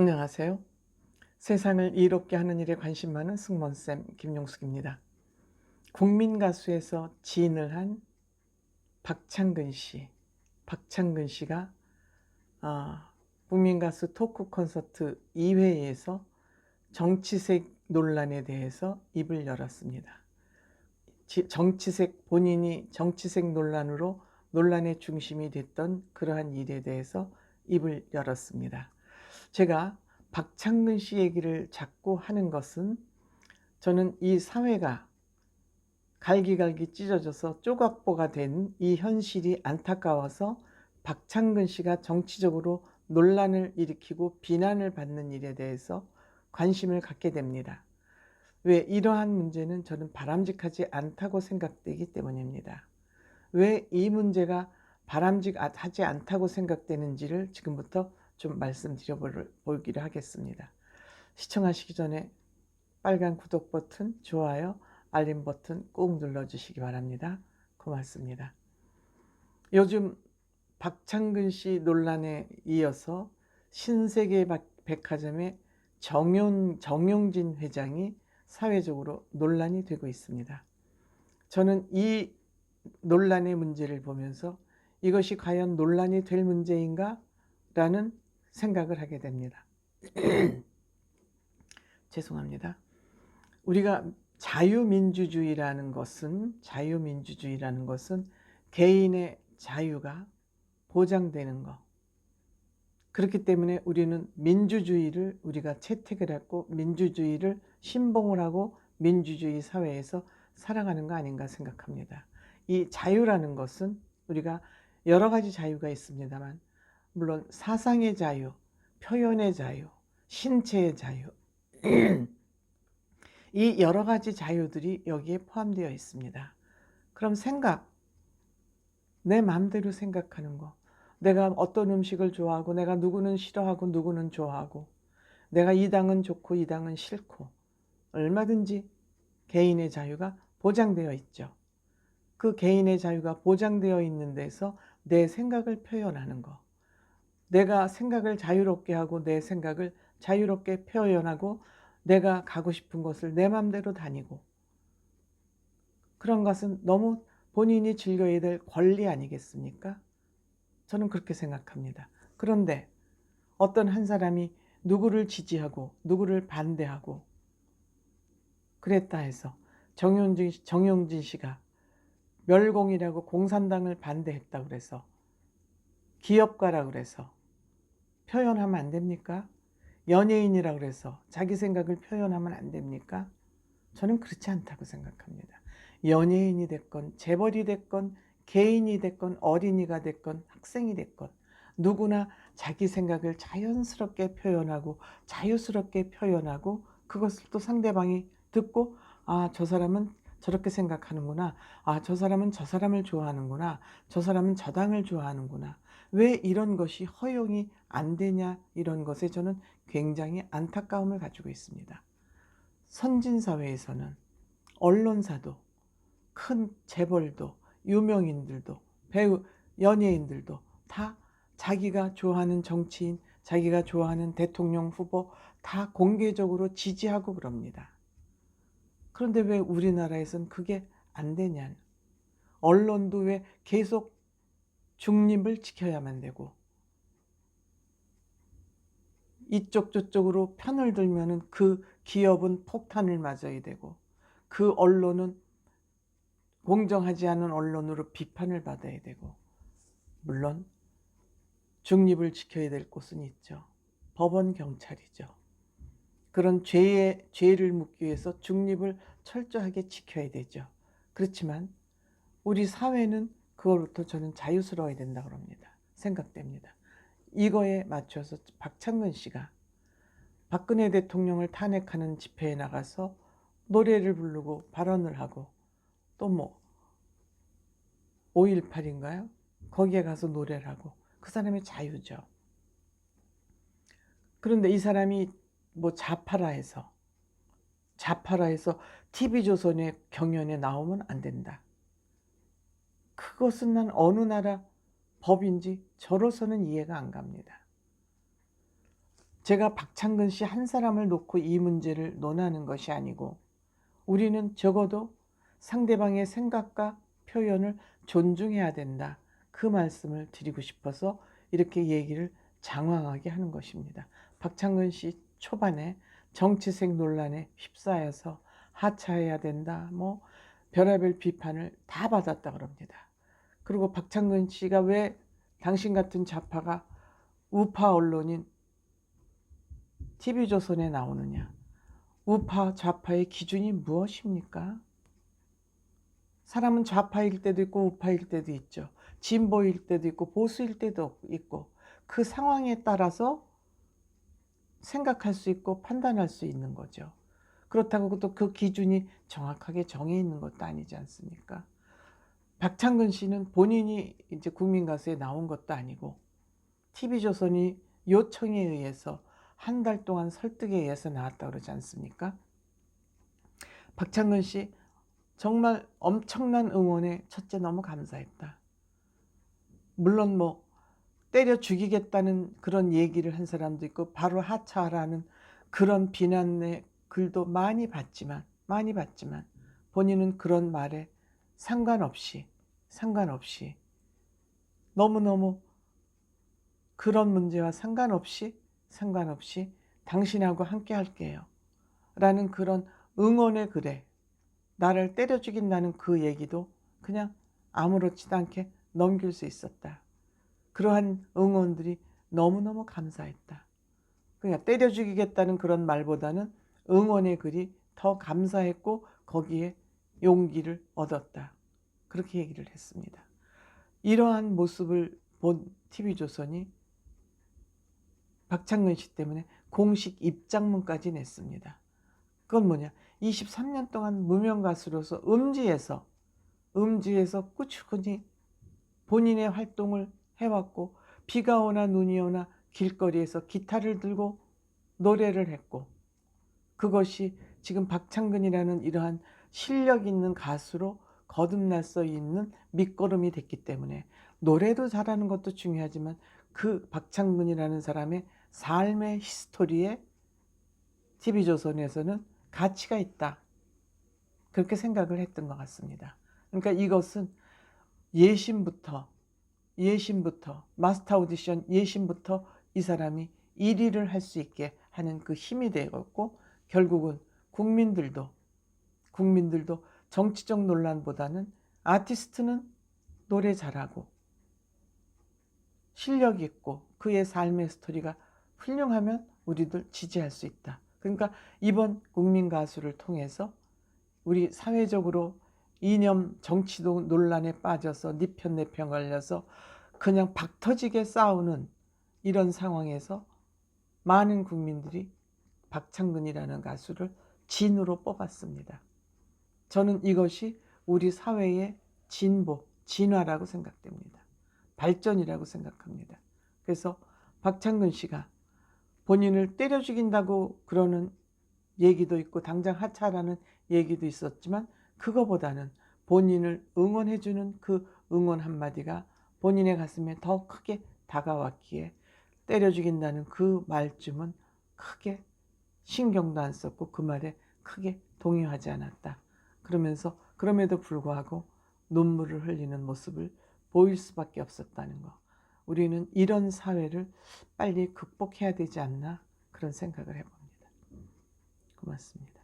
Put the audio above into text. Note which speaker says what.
Speaker 1: 안녕하세요. 세상을 이롭게 하는 일에 관심 많은 승무원쌤 김용숙입니다. 국민 가수에서 지인을 한 박창근 씨. 박창근 씨가 국민 가수 토크 콘서트 2회에서 정치색 논란에 대해서 입을 열었습니다. 본인이 정치색 논란으로 논란의 중심이 됐던 그러한 일에 대해서 입을 열었습니다. 제가 박창근 씨 얘기를 자꾸 하는 것은 저는 이 사회가 갈기갈기 찢어져서 조각보가 된 이 현실이 안타까워서 박창근 씨가 정치적으로 논란을 일으키고 비난을 받는 일에 대해서 관심을 갖게 됩니다. 왜 이러한 문제는 저는 바람직하지 않다고 생각되기 때문입니다. 왜 이 문제가 바람직하지 않다고 생각되는지를 지금부터 좀 말씀드려 보기로 하겠습니다. 시청하시기 전에 빨간 구독 버튼, 좋아요, 알림 버튼 꼭 눌러주시기 바랍니다. 고맙습니다. 요즘 박창근 씨 논란에 이어서 신세계 백화점의 정용진 회장이 사회적으로 논란이 되고 있습니다. 저는 이 논란의 문제를 보면서 이것이 과연 논란이 될 문제인가? 라는 생각을 하게 됩니다. 죄송합니다. 우리가 자유민주주의라는 것은 개인의 자유가 보장되는 것. 그렇기 때문에 우리는 민주주의를 우리가 채택을 했고 민주주의를 신봉을 하고 민주주의 사회에서 살아가는 거 아닌가 생각합니다. 이 자유라는 것은 우리가 여러 가지 자유가 있습니다만 물론 사상의 자유, 표현의 자유, 신체의 자유 이 여러 가지 자유들이 여기에 포함되어 있습니다. 그럼 내 마음대로 생각하는 거, 내가 어떤 음식을 좋아하고 내가 누구는 싫어하고 누구는 좋아하고 내가 이 당은 좋고 이 당은 싫고 얼마든지 개인의 자유가 보장되어 있죠. 그 개인의 자유가 보장되어 있는 데서 내 생각을 표현하는 거, 내가 생각을 자유롭게 하고 내 생각을 자유롭게 표현하고 내가 가고 싶은 곳을 내 맘대로 다니고 그런 것은 너무 본인이 즐겨야 될 권리 아니겠습니까? 저는 그렇게 생각합니다. 그런데 어떤 한 사람이 누구를 지지하고 누구를 반대하고 그랬다 해서 정용진 씨가 멸공이라고 공산당을 반대했다고 그래서 기업가라고 그래서 표현하면 안 됩니까? 연예인이라고 그래서 자기 생각을 표현하면 안 됩니까? 저는 그렇지 않다고 생각합니다. 연예인이 됐건 재벌이 됐건 개인이 됐건 어린이가 됐건 학생이 됐건 누구나 자기 생각을 자연스럽게 표현하고 자유스럽게 표현하고 그것을 또 상대방이 듣고 저 사람은 저렇게 생각하는구나. 저 사람은 저 사람을 좋아하는구나. 저 사람은 저 당을 좋아하는구나. 왜 이런 것이 허용이 안 되냐 이런 것에 저는 굉장히 안타까움을 가지고 있습니다. 선진사회에서는 언론사도 큰 재벌도 유명인들도 배우 연예인들도 다 자기가 좋아하는 정치인 자기가 좋아하는 대통령 후보 다 공개적으로 지지하고 그럽니다. 그런데 왜 우리나라에선 그게 안 되냐. 언론도 왜 계속 중립을 지켜야만 되고 이쪽 저쪽으로 편을 들면은 그 기업은 폭탄을 맞아야 되고 그 언론은 공정하지 않은 언론으로 비판을 받아야 되고 물론 중립을 지켜야 될 곳은 있죠. 법원, 경찰이죠. 그런 죄를 묻기 위해서 중립을 철저하게 지켜야 되죠. 그렇지만 우리 사회는 그걸부터 저는 자유스러워야 된다고 합니다. 생각됩니다. 이거에 맞춰서 박창근 씨가 박근혜 대통령을 탄핵하는 집회에 나가서 노래를 부르고 발언을 하고 또 5.18인가요? 거기에 가서 노래를 하고 그 사람의 자유죠. 그런데 이 사람이 좌파라 해서 TV조선의 경연에 나오면 안 된다. 그것은 난 어느 나라 법인지 저로서는 이해가 안 갑니다. 제가 박창근 씨 한 사람을 놓고 이 문제를 논하는 것이 아니고 우리는 적어도 상대방의 생각과 표현을 존중해야 된다. 그 말씀을 드리고 싶어서 이렇게 얘기를 장황하게 하는 것입니다. 박창근 씨 초반에 정치색 논란에 휩싸여서 하차해야 된다. 뭐 별의별 비판을 다 받았다 그럽니다. 그리고 박창근 씨가 왜 당신 같은 좌파가 우파 언론인 TV조선에 나오느냐. 우파 좌파의 기준이 무엇입니까? 사람은 좌파일 때도 있고 우파일 때도 있죠. 진보일 때도 있고 보수일 때도 있고 그 상황에 따라서 생각할 수 있고 판단할 수 있는 거죠. 그렇다고 또 그 기준이 정확하게 정해 있는 것도 아니지 않습니까? 박창근 씨는 본인이 이제 국민가수에 나온 것도 아니고 TV조선이 요청에 의해서 한 달 동안 설득에 의해서 나왔다 그러지 않습니까? 박창근 씨 정말 엄청난 응원에 첫째 너무 감사했다. 물론 뭐 때려 죽이겠다는 그런 얘기를 한 사람도 있고 바로 하차하라는 그런 비난의 글도 많이 봤지만 본인은 그런 말에 상관없이 너무너무 그런 문제와 상관없이 당신하고 함께 할게요 라는 그런 응원의 글에 나를 때려 죽인다는 그 얘기도 그냥 아무렇지도 않게 넘길 수 있었다. 그러한 응원들이 너무너무 감사했다. 그러니까 때려 죽이겠다는 그런 말보다는 응원의 글이 더 감사했고 거기에 용기를 얻었다. 그렇게 얘기를 했습니다. 이러한 모습을 본 TV조선이 박창근 씨 때문에 공식 입장문까지 냈습니다. 그건 뭐냐? 23년 동안 무명 가수로서 음지에서 꾸준히 본인의 활동을 해왔고 비가 오나 눈이 오나 길거리에서 기타를 들고 노래를 했고 그것이 지금 박창근이라는 이러한 실력 있는 가수로 거듭날 수 있는 밑거름이 됐기 때문에 노래도 잘하는 것도 중요하지만 그 박창근이라는 사람의 삶의 히스토리에 TV조선에서는 가치가 있다. 그렇게 생각을 했던 것 같습니다. 그러니까 이것은 예심부터 마스터 오디션 예심부터 이 사람이 1위를 할 수 있게 하는 그 힘이 되었고 결국은 국민들도 정치적 논란보다는 아티스트는 노래 잘하고 실력 있고 그의 삶의 스토리가 훌륭하면 우리들 지지할 수 있다. 그러니까 이번 국민가수를 통해서 우리 사회적으로 이념 정치도 논란에 빠져서 네 편 내 편 걸려서 그냥 박터지게 싸우는 이런 상황에서 많은 국민들이 박창근이라는 가수를 진으로 뽑았습니다. 저는 이것이 우리 사회의 진보, 진화라고 생각됩니다. 발전이라고 생각합니다. 그래서 박창근 씨가 본인을 때려 죽인다고 그러는 얘기도 있고 당장 하차하라는 얘기도 있었지만 그거보다는 본인을 응원해주는 그 응원 한마디가 본인의 가슴에 더 크게 다가왔기에 때려 죽인다는 그 말쯤은 크게 신경도 안 썼고 그 말에 크게 동요하지 않았다. 그러면서 그럼에도 불구하고 눈물을 흘리는 모습을 보일 수밖에 없었다는 거. 우리는 이런 사회를 빨리 극복해야 되지 않나 그런 생각을 해봅니다. 고맙습니다.